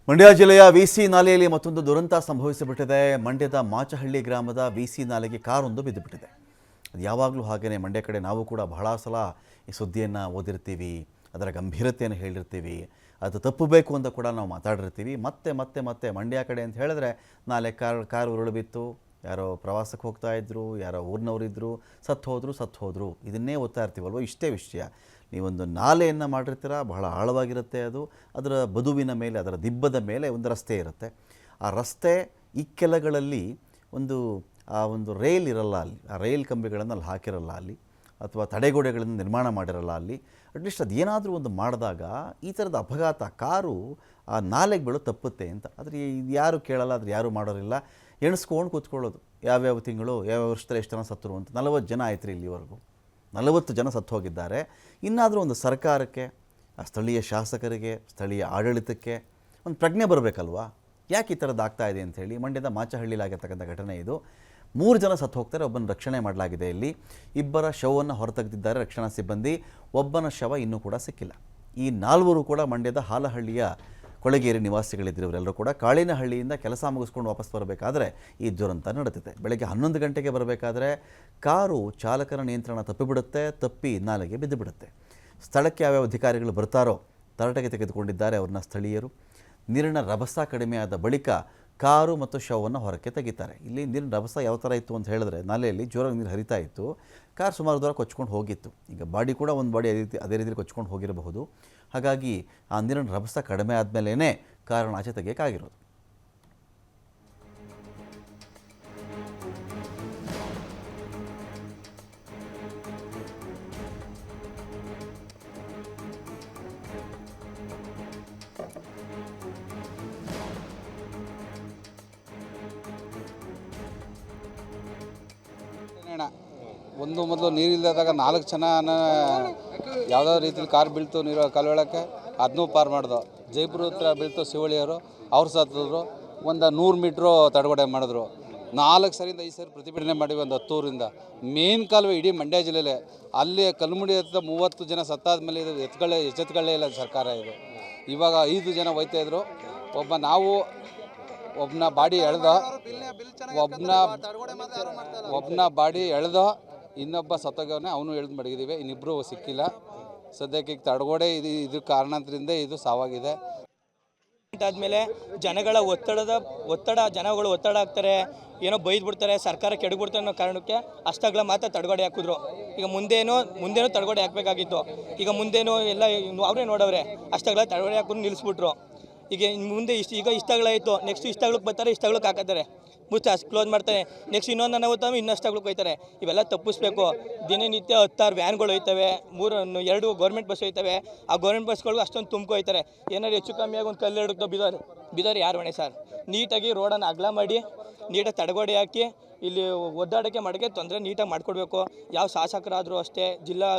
ಮಂಡ್ಯ ಜಿಲ್ಲೆಯ ವಿಸಿ ನಾಲೆಯಲ್ಲಿ ಮತ್ತೊಂದು ದುರಂತ ಸಂಭವಿಸಿಬಿಟ್ಟಿದೆ. ಮಂಡ್ಯದ ಮಾಚಹಳ್ಳಿ ಗ್ರಾಮದ ವಿಸಿ ನಾಲೆಗೆ ಕಾರೊಂದು ಬಿದ್ದುಬಿಟ್ಟಿದೆ. ಅದು ಯಾವಾಗಲೂ ಹಾಗೆಯೇ ಮಂಡ್ಯ ಕಡೆ ನಾವು ಕೂಡ ಬಹಳ ಸಲ ಈ ಸುದ್ದಿಯನ್ನು ಓದಿರ್ತೀವಿ, ಅದರ ಗಂಭೀರತೆಯನ್ನು ಹೇಳಿರ್ತೀವಿ, ಅದು ತಪ್ಪಬೇಕು ಅಂತ ಕೂಡ ನಾವು ಮಾತಾಡಿರ್ತೀವಿ. ಮತ್ತೆ ಮಂಡ್ಯ ಕಡೆ ಅಂತ ಹೇಳಿದ್ರೆ ನಾಲೆ ಕಾರು ಉರುಳು ಬಿತ್ತು, ಯಾರೋ ಪ್ರವಾಸಕ್ಕೆ ಹೋಗ್ತಾ ಇದ್ದರು, ಯಾರೋ ಊರಿನವರಿದ್ದರು, ಸತ್ತು ಹೋದರು, ಇದನ್ನೇ ಓದ್ತಾ ಇರ್ತೀವಲ್ವ. ಇಷ್ಟೇ ವಿಷಯ. ನೀವೊಂದು ನಾಲೆಯನ್ನು ಮಾಡಿರ್ತೀರ, ಬಹಳ ಆಳವಾಗಿರುತ್ತೆ ಅದು. ಅದರ ಬದುವಿನ ಮೇಲೆ, ಅದರ ದಿಬ್ಬದ ಮೇಲೆ ಒಂದು ರಸ್ತೆ ಇರುತ್ತೆ. ಆ ರಸ್ತೆ ಇಕ್ಕೆಲಗಳಲ್ಲಿ ಒಂದು ರೈಲ್ ಇರಲ್ಲ ಅಲ್ಲಿ, ಆ ರೈಲ್ ಕಂಬಿಗಳನ್ನು ಅಲ್ಲಿ ಹಾಕಿರಲ್ಲ ಅಲ್ಲಿ, ಅಥವಾ ತಡೆಗೋಡೆಗಳನ್ನು ನಿರ್ಮಾಣ ಮಾಡಿರಲ್ಲ ಅಲ್ಲಿ. ಅಟ್ಲೀಸ್ಟ್ ಅದು ಏನಾದರೂ ಒಂದು ಮಾಡಿದಾಗ ಈ ಥರದ ಅಪಘಾತ, ಕಾರು ಆ ನಾಲೆಗೆ ಬೀಳೋ ತಪ್ಪುತ್ತೆ ಅಂತ. ಆದರೆ ಇದು ಯಾರು ಕೇಳಲ್ಲ, ಅದ್ರ ಯಾರು ಮಾಡೋರಿಲ್ಲ. ಎಣಿಸ್ಕೊಂಡು ಕೂತ್ಕೊಳ್ಳೋದು, ಯಾವ್ಯಾವ ತಿಂಗಳು ಯಾವ್ಯಾವ ವರ್ಷದಲ್ಲಿ ಎಷ್ಟು ಜನ ಸತ್ತರು ಅಂತ. 40 ಜನ ಆಯ್ತು ರೀ ಇಲ್ಲಿವರೆಗೂ, 40 ಜನ ಸತ್ತು ಹೋಗಿದ್ದಾರೆ. ಇನ್ನಾದರೂ ಒಂದು ಸರ್ಕಾರಕ್ಕೆ, ಆ ಸ್ಥಳೀಯ ಶಾಸಕರಿಗೆ, ಸ್ಥಳೀಯ ಆಡಳಿತಕ್ಕೆ ಒಂದು ಪ್ರಜ್ಞೆ ಬರಬೇಕಲ್ವಾ, ಯಾಕೆ ಈ ಥರದ್ದು ಆಗ್ತಾ ಇದೆ ಅಂಥೇಳಿ. ಮಂಡ್ಯದ ಮಾಚಹಳ್ಳಿಲಾಗಿರ್ತಕ್ಕಂಥ ಘಟನೆ ಇದು. 3 ಜನ ಸತ್ತು ಹೋಗ್ತಾರೆ, ಒಬ್ಬನ ರಕ್ಷಣೆ ಮಾಡಲಾಗಿದೆ. ಇಲ್ಲಿ 2 ಶವವನ್ನು ಹೊರತೆಗೆದಿದ್ದಾರೆ ರಕ್ಷಣಾ ಸಿಬ್ಬಂದಿ. ಒಬ್ಬನ ಶವ ಇನ್ನೂ ಕೂಡ ಸಿಕ್ಕಿಲ್ಲ. ಈ 4 ಕೂಡ ಮಂಡ್ಯದ ಹಾಲಹಳ್ಳಿಯ ಕೊಳಗೇರಿ ನಿವಾಸಿಗಳಿದ್ದರು. ಇವರೆಲ್ಲರೂ ಕೂಡ ಕಾಳಿನಹಳ್ಳಿಯಿಂದ ಕೆಲಸ ಮುಗಿಸ್ಕೊಂಡು ವಾಪಸ್ ಬರಬೇಕಾದ್ರೆ ಈ ದುರಂತ ನಡೆದಿದೆ. ಬೆಳಗ್ಗೆ 11 ಗಂಟೆಗೆ ಬರಬೇಕಾದ್ರೆ ಕಾರು ಚಾಲಕನ ನಿಯಂತ್ರಣ ತಪ್ಪಿ ನಾಲೆಗೆ ಬಿದ್ದುಬಿಡುತ್ತೆ. ಸ್ಥಳಕ್ಕೆ ಯಾವ್ಯಾವ ಅಧಿಕಾರಿಗಳು ಬರ್ತಾರೋ ತರಟೆಗೆ ತೆಗೆದುಕೊಂಡಿದ್ದಾರೆ ಅವ್ರನ್ನ ಸ್ಥಳೀಯರು. ನೀರಿನ ರಭಸ ಕಡಿಮೆ ಆದ ಬಳಿಕ ಕಾರು ಮತ್ತು ಶವವನ್ನು ಹೊರಕ್ಕೆ ತೆಗಿತಾರೆ. ಇಲ್ಲಿ ನೀರಿನ ರಭಸ ಯಾವ ಥರ ಇತ್ತು ಅಂತ ಹೇಳಿದ್ರೆ, ನಾಲೆಯಲ್ಲಿ ಜೋರಾಗಿ ನೀರು ಹರಿತಾ ಇತ್ತು, ಕಾರ್ ಸುಮಾರು ದೂರ ಕೊಚ್ಕೊಂಡು ಹೋಗಿತ್ತು. ಈಗ ಬಾಡಿ ಕೂಡ ಒಂದು ಬಾಡಿ ಅದೇ ರೀತಿ ಕೊಚ್ಕೊಂಡು ಹೋಗಿರಬಹುದು. ಹಾಗಾಗಿ ಆ ನೀರಿನ ರಭಸ ಕಡಿಮೆ ಆದಮೇಲೇ ಕಾರನ್ನು ಆಚೆ ತೆಗೆಯೋಕ್ಕಾಗಿರೋದು. ಮೊದಲು ನೀರಿಲ್ಲದಾಗ 4 ಜನ ಯಾವುದೋ ರೀತಿಲಿ ಕಾರ್ ಬೀಳ್ತು ನೀರು ಕಾಲುವೆಳಕ್ಕೆ, ಅದನ್ನೂ ಪಾರು ಮಾಡ್ದು. ಜೈಪುರ ಹತ್ರ ಬೀಳ್ತು ಶಿವಳಿಯವರು, ಅವ್ರು ಸತ್ತಿದ್ರು. ಒಂದು 100 ಮೀಟ್ರು ತಡೆಗೋಡೆ ಮಾಡಿದ್ರು. 4 ಸರಿಯಿಂದ 5 ಸರಿ ಪ್ರತಿಭಟನೆ ಮಾಡಿವಿ, ಒಂದು 10 ಊರಿಂದ. ಮೇನ್ ಕಾಲುವೆ ಇಡೀ ಮಂಡ್ಯ ಜಿಲ್ಲೆಯಲ್ಲೇ. ಅಲ್ಲಿ ಕಲ್ಮುಡಿ ಹತ್ರ 30 ಜನ ಸತ್ತಾದ ಮೇಲೆ ಇದು ಎಚ್ಚೆತ್ಕೊಳ್ಳೇ ಇಲ್ಲ ಸರ್ಕಾರ. ಇದು ಇವಾಗ 5 ಜನ ಹೋಯ್ತಾಯಿದ್ರು. ಒಬ್ಬನ ಬಾಡಿ ಎಳ್ದೋ ಇನ್ನೊಬ್ಬ ಸತ್ತೋಗವನೇ, ಅವನು ಎಳ್ದು ಮಡಗಿದ್ದೀವಿ. ಇನ್ನಿಬ್ಬರು ಸಿಕ್ಕಿಲ್ಲ ಸದ್ಯಕ್ಕೆ. ಈಗ ತಡೆಗೋಡೆ ಇದು ಕಾರಣದಿಂದ ಇದು ಸಾವಾಗಿದೆ. ಆದಮೇಲೆ ಜನಗಳ ಜನಗಳು ಒತ್ತಡ ಆಗ್ತಾರೆ, ಏನೋ ಬೈದ್ಬಿಡ್ತಾರೆ, ಸರ್ಕಾರ ಕೆಡಬಿಡ್ತಾರೆ ಅನ್ನೋ ಕಾರಣಕ್ಕೆ ಅಷ್ಟಾಗಲ ಮಾತ್ರ ತಡೆಗೋಡೆ ಹಾಕಿದ್ರು. ಈಗ ಮುಂದೇನೋ ತಡೆಗೋಡೆ ಹಾಕಬೇಕಾಗಿತ್ತು. ಈಗ ಮುಂದೇನೋ ಎಲ್ಲ ಅವರೇ ನೋಡವ್ರೆ, ಅಷ್ಟಾಗಲ ತಡೆಗೋಡೆ ಹಾಕೊಂಡು ನಿಲ್ಲಿಸ್ಬಿಟ್ರು. ಈಗ ಮುಂದೆ ಇಷ್ಟಾಗಳಾಯಿತು, ನೆಕ್ಸ್ಟ್ ಇಷ್ಟಾಗ್ಲಕ್ಕೆ ಬರ್ತಾರೆ, ಇಷ್ಟಾಗ್ಲಕ್ಕೆ ಹಾಕತ್ತಾರೆ, ಕ್ಲೋಸ್ ಮಾಡ್ತಾರೆ. ನೆಕ್ಸ್ಟ್ ಇನ್ನೊಂದು ಅನಾಹುತ ಇನ್ನಷ್ಟಾಗ್ಲಕ್ಕೆ ಹೋಯ್ತಾರೆ. ಇವೆಲ್ಲ ತಪ್ಪಿಸ್ಬೇಕು. ದಿನನಿತ್ಯ 10 ವ್ಯಾನ್ಗಳು ಹೋಯ್ತವೆ, 2 ಗೌರ್ಮೆಂಟ್ ಬಸ್ ಹೋಯ್ತವೆ. ಆ ಗೌರ್ಮೆಂಟ್ ಬಸ್ಗಳು ಅಷ್ಟೊಂದು ತುಂಬ್ಕೊಯ್ತಾರೆ. ಏನಾದ್ರು ಹೆಚ್ಚು ಕಮ್ಮಿಯಾಗಿ ಒಂದು ಕಲ್ಲು ಹಿಡಿದು ಬಿದೋರು ಯಾರು ಹೊಣೆ ಸರ್? ನೀಟಾಗಿ ರೋಡನ್ನು ಅಗಲ ಮಾಡಿ, ನೀಟಾಗಿ ತಡೆಗೋಡೆ ಹಾಕಿ, ಇಲ್ಲಿ ಒದ್ದಾಡೋಕ್ಕೆ ಮಾಡೋಕ್ಕೆ ತೊಂದರೆ ನೀಟಾಗಿ ಮಾಡಿಕೊಡ್ಬೇಕು. ಯಾವ ಶಾಸಕರಾದರೂ ಅಷ್ಟೇ, ಜಿಲ್ಲಾ